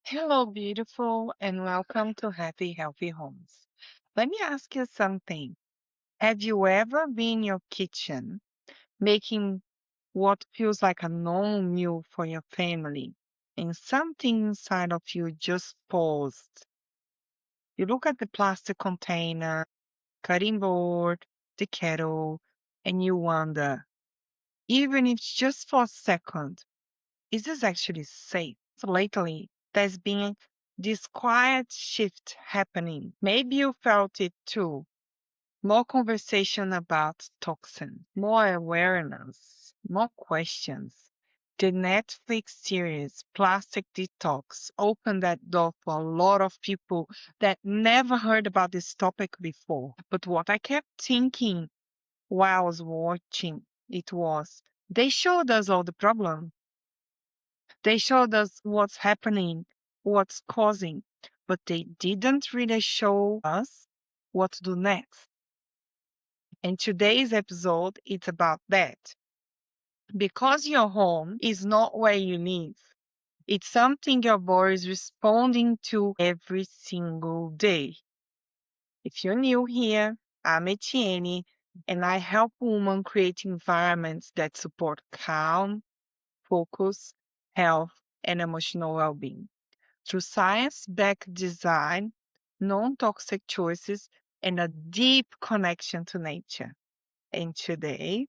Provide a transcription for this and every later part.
Hello, beautiful, and welcome to Happy Healthy Homes. Let me ask you something. Have you ever been in your kitchen making what feels like a normal meal for your family, and something inside of you just paused? You look at the plastic container, cutting board, the kettle, and you wonder, even if it's just for a second, is this actually safe? So lately, there's been this quiet shift happening. Maybe you felt it too. More conversation about toxins, more awareness, more questions. The Netflix series Plastic Detox opened that door for a lot of people that never heard about this topic before. But what I kept thinking while I was watching it was they showed us all the problem. They showed us what's happening, what's causing, but they didn't really show us what to do next. And today's episode is about that. Because your home is not where you live, it's something your body is responding to every single day. If you're new here, I'm Etienne, and I help women create environments that support calm, focus, health, and emotional well being through science backed design, non toxic choices, and a deep connection to nature. And today,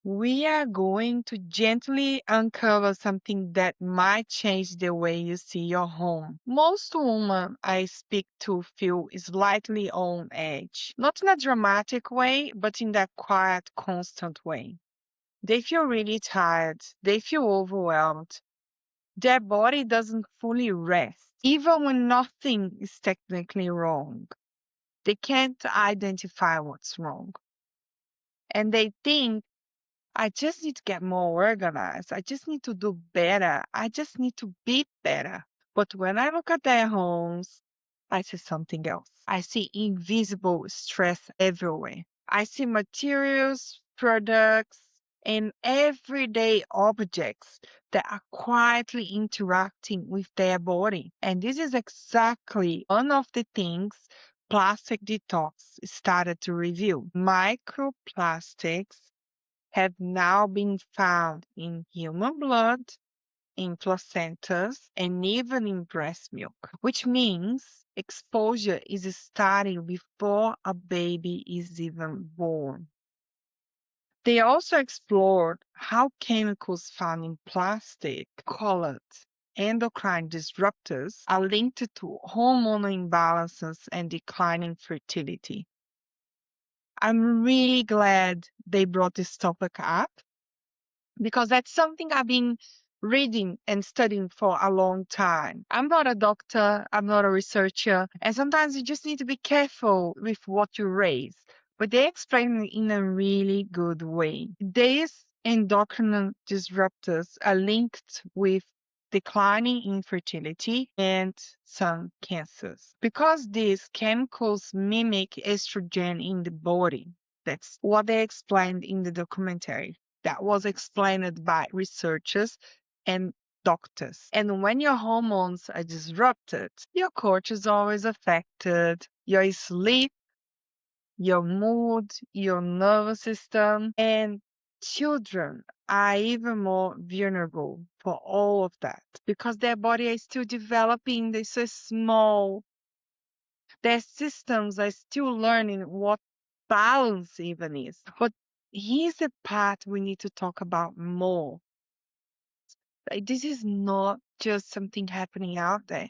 we are going to gently uncover something that might change the way you see your home. Most women I speak to feel slightly on edge, not in a dramatic way, but in that quiet, constant way. They feel really tired, they feel overwhelmed, their body doesn't fully rest, even when nothing is technically wrong. They can't identify what's wrong. And they think, I just need to get more organized. I just need to do better. I just need to be better. But when I look at their homes, I see something else. I see invisible stress everywhere. I see materials, products, and everyday objects that are quietly interacting with their body. And this is exactly one of the things Plastic Detox started to reveal. Microplastics have now been found in human blood, in placentas, and even in breast milk, which means exposure is starting before a baby is even born. They also explored how chemicals found in plastic, called endocrine disruptors, are linked to hormonal imbalances and declining fertility. I'm really glad they brought this topic up because that's something I've been reading and studying for a long time. I'm not a doctor, I'm not a researcher, and sometimes you just need to be careful with what you raise. But they explain it in a really good way. These endocrine disruptors are linked with declining infertility and some cancers because these chemicals mimic estrogen in the body. That's what they explained in the documentary that was explained by researchers and doctors. And when your hormones are disrupted, your cortisol is affected, your sleep, your mood, your nervous system, and children are even more vulnerable for all of that because their body is still developing. They're so small. Their systems are still learning what balance even is. But here's the part we need to talk about more. Like, this is not just something happening out there.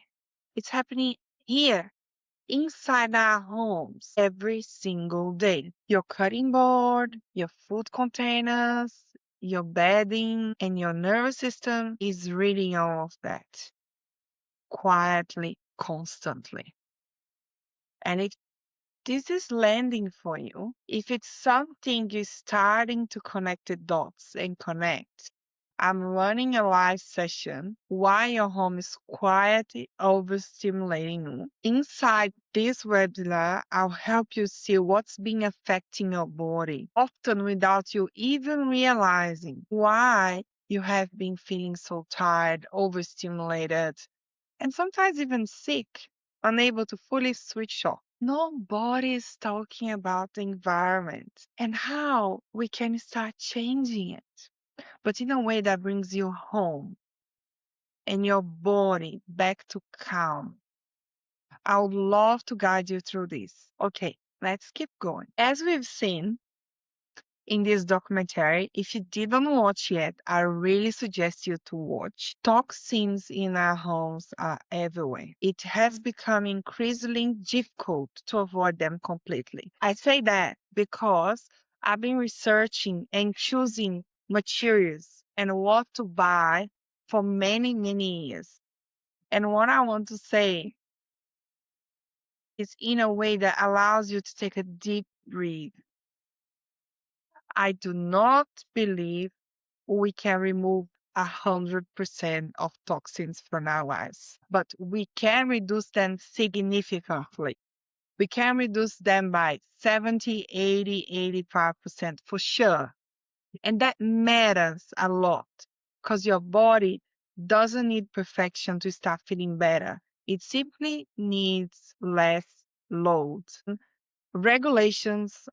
It's happening here, inside our homes, every single day. Your cutting board, your food containers, your bedding, and your nervous system is reading all of that quietly, constantly. And if this is landing for you, if it's something you're starting to connect the dots and connect, I'm running a live session while your home is quietly overstimulating you. Inside this webinar, I'll help you see what's been affecting your body, often without you even realizing why you have been feeling so tired, overstimulated, and sometimes even sick, unable to fully switch off. Nobody is talking about the environment and how we can start changing it, but in a way that brings you home and your body back to calm. I would love to guide you through this. Okay, let's keep going. As we've seen in this documentary, if you didn't watch yet, I really suggest you to watch. Toxins in our homes are everywhere. It has become increasingly difficult to avoid them completely. I say that because I've been researching and choosing materials and what to buy for many, many years. And what I want to say is in a way that allows you to take a deep breath. I do not believe we can remove 100% of toxins from our lives, but we can reduce them significantly. We can reduce them by 70, 80, 85% for sure. And that matters a lot because your body doesn't need perfection to start feeling better. It simply needs less load. Regulations,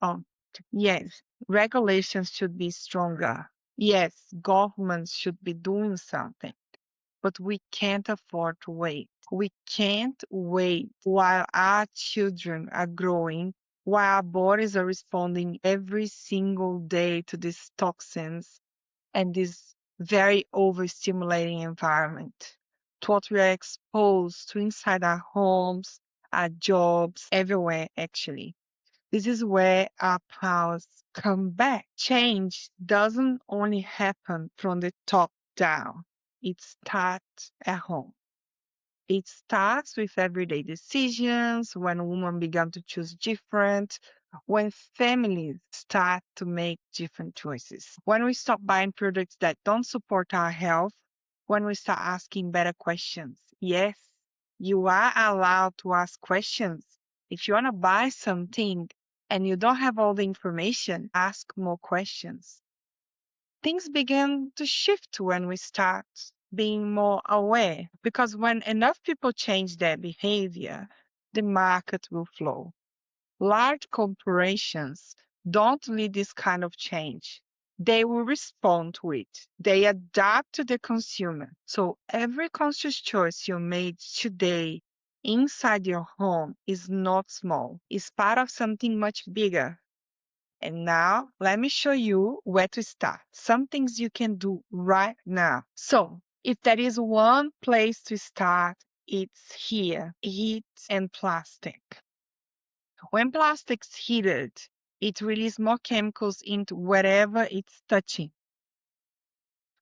yes, regulations should be stronger. Yes, governments should be doing something, but we can't afford to wait. We can't wait while our children are growing, while our bodies are responding every single day to these toxins and this very overstimulating environment, to what we are exposed to inside our homes, our jobs, everywhere actually. This is where our powers come back. Change doesn't only happen from the top down. It starts at home. It starts with everyday decisions, when women begin to choose different, when families start to make different choices, when we stop buying products that don't support our health, when we start asking better questions. Yes, you are allowed to ask questions. If you want to buy something and you don't have all the information, ask more questions. Things begin to shift when we start being more aware. Because when enough people change their behavior, the market will flow. Large corporations don't lead this kind of change. They will respond to it. They adapt to the consumer. So every conscious choice you made today inside your home is not small. It's part of something much bigger. And now let me show you where to start. Some things you can do right now. So if there is one place to start, it's here. Heat and plastic. When plastic's heated, it releases more chemicals into whatever it's touching.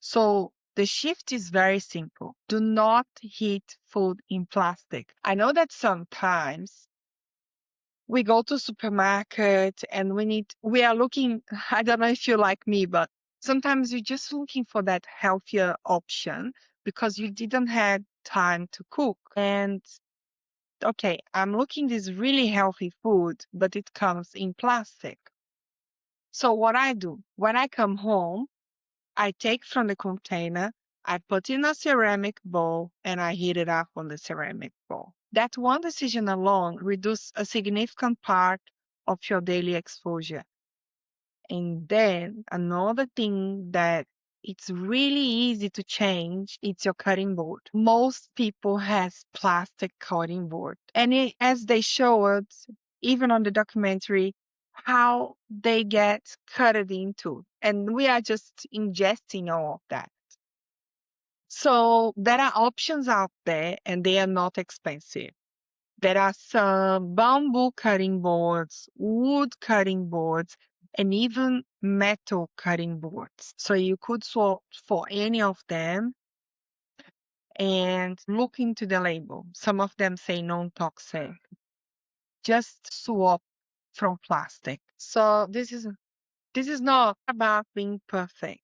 So the shift is very simple. Do not heat food in plastic. I know that sometimes we go to supermarket and we are looking, I don't know if you're like me, but sometimes you're just looking for that healthier option because you didn't have time to cook. And okay, I'm looking this really healthy food, but it comes in plastic. So what I do when I come home, I take from the container, I put in a ceramic bowl, and I heat it up on the ceramic bowl. That one decision alone reduces a significant part of your daily exposure. And then another thing that it's really easy to change, it's your cutting board. Most people has plastic cutting board. And as they show us, even on the documentary, how they get cut it into. And we are just ingesting all of that. So there are options out there and they are not expensive. There are some bamboo cutting boards, wood cutting boards, and even metal cutting boards. So you could swap for any of them and look into the label. Some of them say non-toxic. Just swap from plastic. So this is not about being perfect.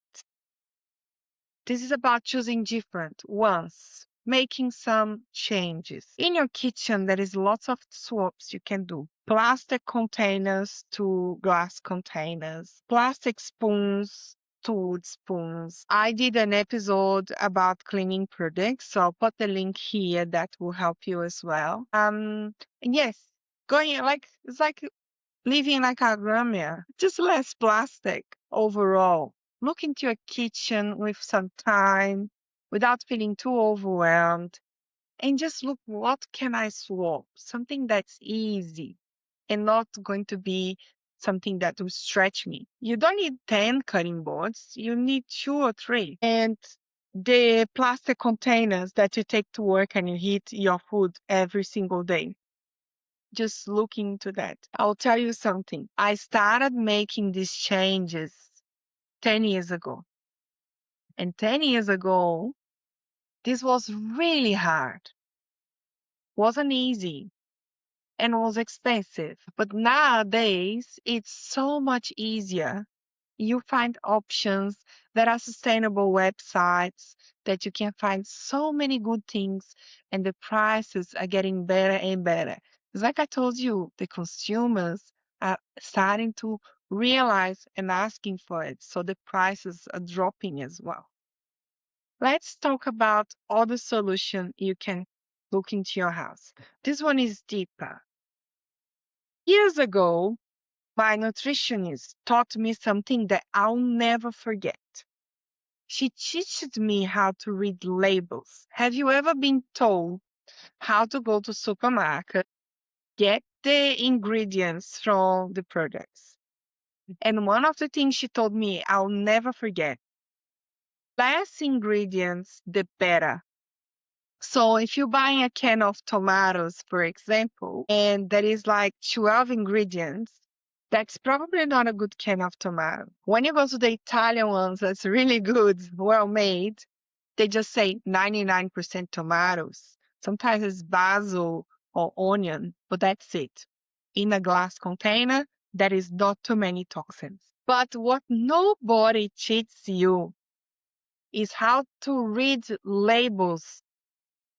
This is about choosing different ones, making some changes. In your kitchen, there is lots of swaps you can do. Plastic containers to glass containers, plastic spoons tools, spoons. I did an episode about cleaning products, so I'll put the link here that will help you as well. And yes, going like it's like living like a grandma, just less plastic overall. Look into your kitchen with some time without feeling too overwhelmed and just look what can I swap? Something that's easy and not going to be something that will stretch me. You don't need 10 cutting boards, you need two or three. And the plastic containers that you take to work and you heat your food every single day. Just look into that. I'll tell you something. I started making these changes 10 years ago. And 10 years ago, this was really hard. Wasn't easy and was expensive. But nowadays, it's so much easier. You find options that are sustainable websites that you can find so many good things, and the prices are getting better and better. It's like I told you, the consumers are starting to realize and asking for it, so the prices are dropping as well. Let's talk about other solution you can look into your house. This one is deeper. Years ago, my nutritionist taught me something that I'll never forget. She teaches me how to read labels. Have you ever been told how to go to supermarket, get the ingredients from the products? And one of the things she told me I'll never forget, less ingredients, the better. So if you're buying a can of tomatoes, for example, and there is like 12 ingredients, that's probably not a good can of tomato. When you go to the Italian ones, that's really good, well made, they just say 99% tomatoes. Sometimes it's basil or onion, but that's it. In a glass container, there is not too many toxins. But what nobody teaches you is how to read labels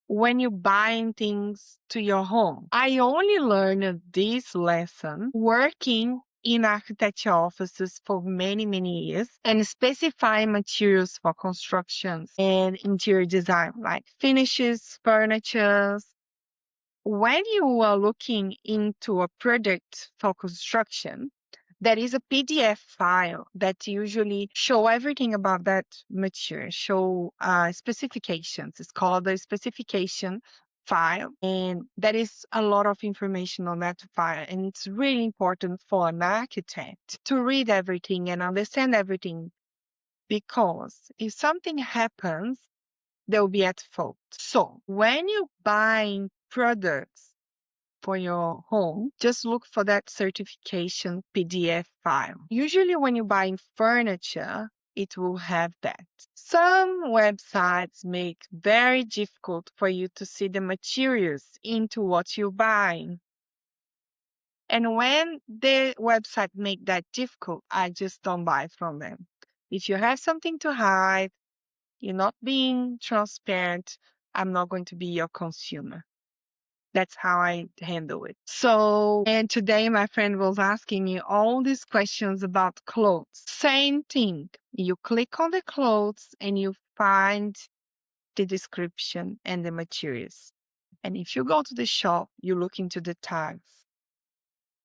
when you're buying things to your home. I only learned this lesson working in architecture offices for many, many years and specifying materials for constructions and interior design, like finishes, furniture. When you are looking into a product for construction, there is a PDF file that usually show everything about that material, show specifications. It's called the specification file, and there is a lot of information on that file. And it's really important for an architect to read everything and understand everything, because if something happens, they'll be at fault. So when you're buying products for your home, just look for that certification PDF file. Usually when you're buying furniture, it will have that. Some websites make very difficult for you to see the materials into what you're buying. And when the website make that difficult, I just don't buy from them. If you have something to hide, you're not being transparent, I'm not going to be your consumer. That's how I handle it. So, and today my friend was asking me all these questions about clothes. Same thing. You click on the clothes and you find the description and the materials. And if you go to the shop, you look into the tags.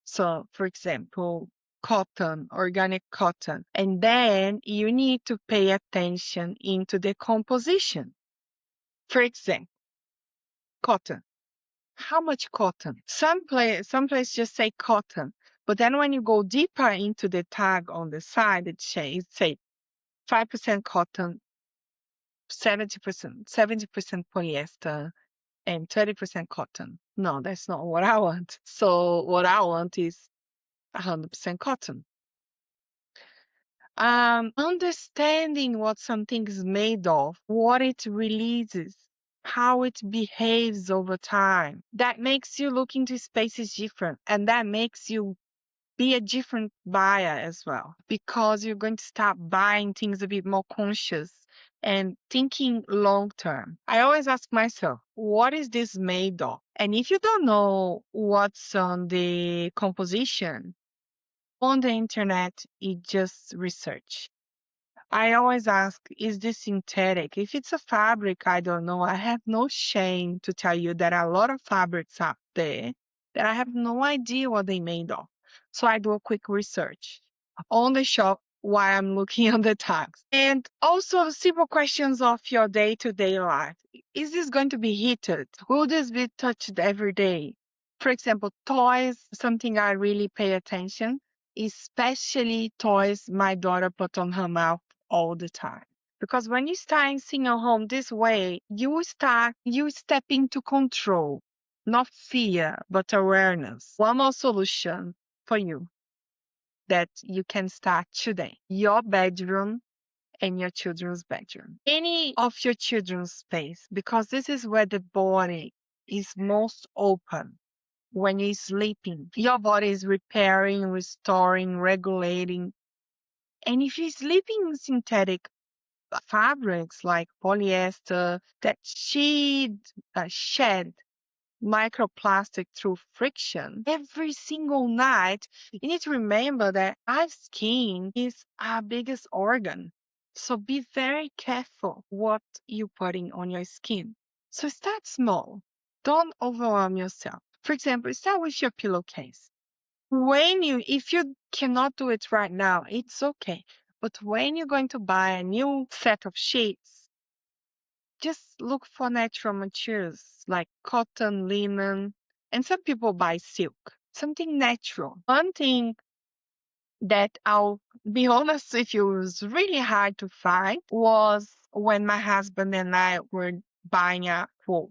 So, for example, cotton, organic cotton. And then you need to pay attention into the composition. For example, cotton. How much cotton? Some place just say cotton, but then when you go deeper into the tag on the side, it say 5% cotton, 70% polyester, and 30% cotton. No, that's not what I want. So what I want is 100% cotton. Understanding what something is made of, what it releases, how it behaves over time. That makes you look into spaces different, and that makes you be a different buyer as well, because you're going to start buying things a bit more conscious and thinking long term. I always ask myself, what is this made of? And if you don't know what's on the composition, on the internet, you just research. I always ask, is this synthetic? If it's a fabric, I don't know. I have no shame to tell you that a lot of fabrics out there that I have no idea what they made of. So I do a quick research on the shop while I'm looking on the tags. And also simple questions of your day-to-day life. Is this going to be heated? Will this be touched every day? For example, toys, something I really pay attention, especially toys my daughter put on her mouth all the time. Because when you start seeing a home this way, you step into control, not fear, but awareness. One more solution for you that you can start today. Your bedroom and your children's bedroom. Any of your children's space, because this is where the body is most open when you're sleeping. Your body is repairing, restoring, regulating. And if you're sleeping in synthetic fabrics like polyester that shed microplastic through friction every single night, you need to remember that our skin is our biggest organ. So be very careful what you're putting on your skin. So start small. Don't overwhelm yourself. For example, start with your pillowcase. If you cannot do it right now, it's okay. But when you're going to buy a new set of sheets, just look for natural materials like cotton, linen, and some people buy silk, something natural. One thing that I'll be honest with you was really hard to find was when my husband and I were buying a quilt.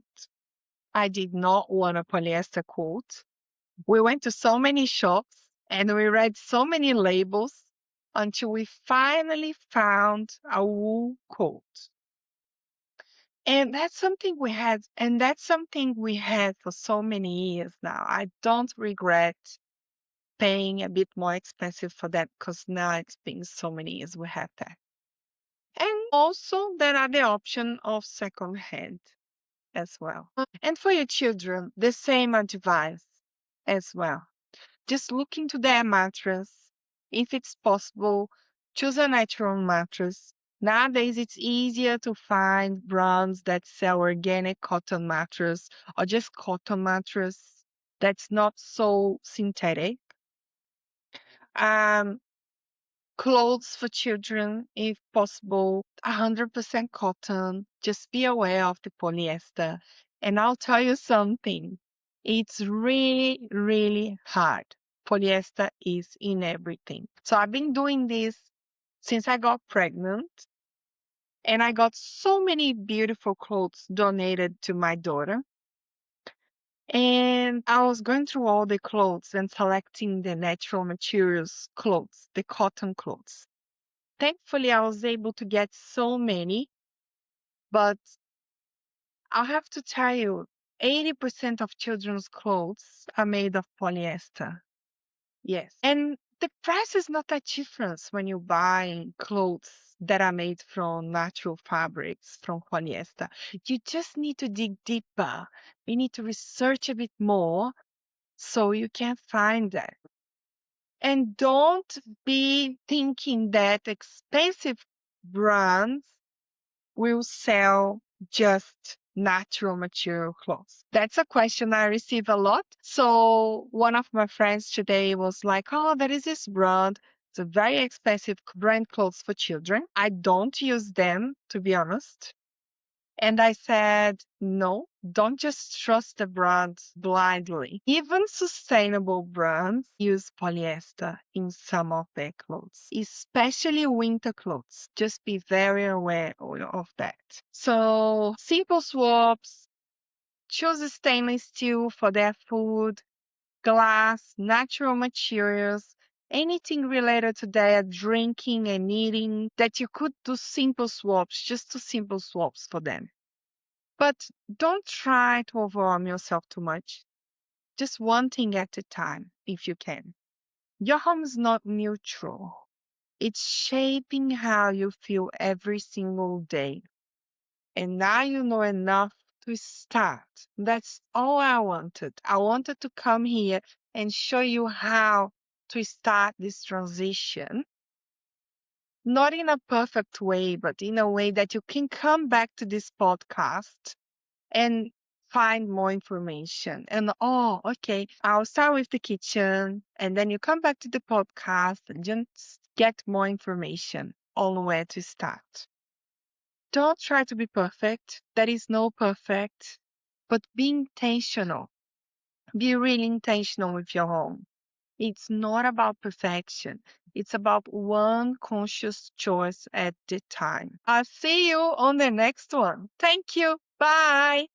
I did not want a polyester quilt. We went to so many shops and we read so many labels until we finally found a wool coat. And that's something we had for so many years now. I don't regret paying a bit more expensive for that because now it's been so many years we have that. And also there are the option of second hand as well. And for your children, the same advice as well. Just look into their mattress. If it's possible, choose a natural mattress. Nowadays, it's easier to find brands that sell organic cotton mattress or just cotton mattress that's not so synthetic. Um, Clothes for children, if possible, 100% cotton. Just be aware of the polyester. And I'll tell you something. It's really, really hard. Polyester is in everything. So I've been doing this since I got pregnant, and I got so many beautiful clothes donated to my daughter. And I was going through all the clothes and selecting the natural materials clothes, the cotton clothes. Thankfully, I was able to get so many, but I'll have to tell you, 80% of children's clothes are made of polyester. Yes. And the price is not that difference when you buy clothes that are made from natural fabrics, from polyester. You just need to dig deeper. You need to research a bit more so you can find that. And don't be thinking that expensive brands will sell just natural material clothes? That's a question I receive a lot. So one of my friends today was like, oh, there is this brand. It's a very expensive brand clothes for children. I don't use them, to be honest. And I said, no, don't just trust the brands blindly. Even sustainable brands use polyester in some of their clothes, especially winter clothes. Just be very aware of that. So, simple swaps, choose a stainless steel for their food, glass, natural materials, anything related to their drinking and eating that you could do simple swaps, just do simple swaps for them. But don't try to overwhelm yourself too much. Just one thing at a time, if you can. Your home is not neutral. It's shaping how you feel every single day. And now you know enough to start. That's all I wanted. I wanted to come here and show you how to start this transition not in a perfect way, but in a way that you can come back to this podcast and find more information. And oh, okay, I'll start with the kitchen, and then you come back to the podcast and just get more information on where to start. Don't try to be perfect. There is no perfect, but be intentional. Be really intentional with your home. It's not about perfection. It's about one conscious choice at the time. I'll see you on the next one. Thank you. Bye.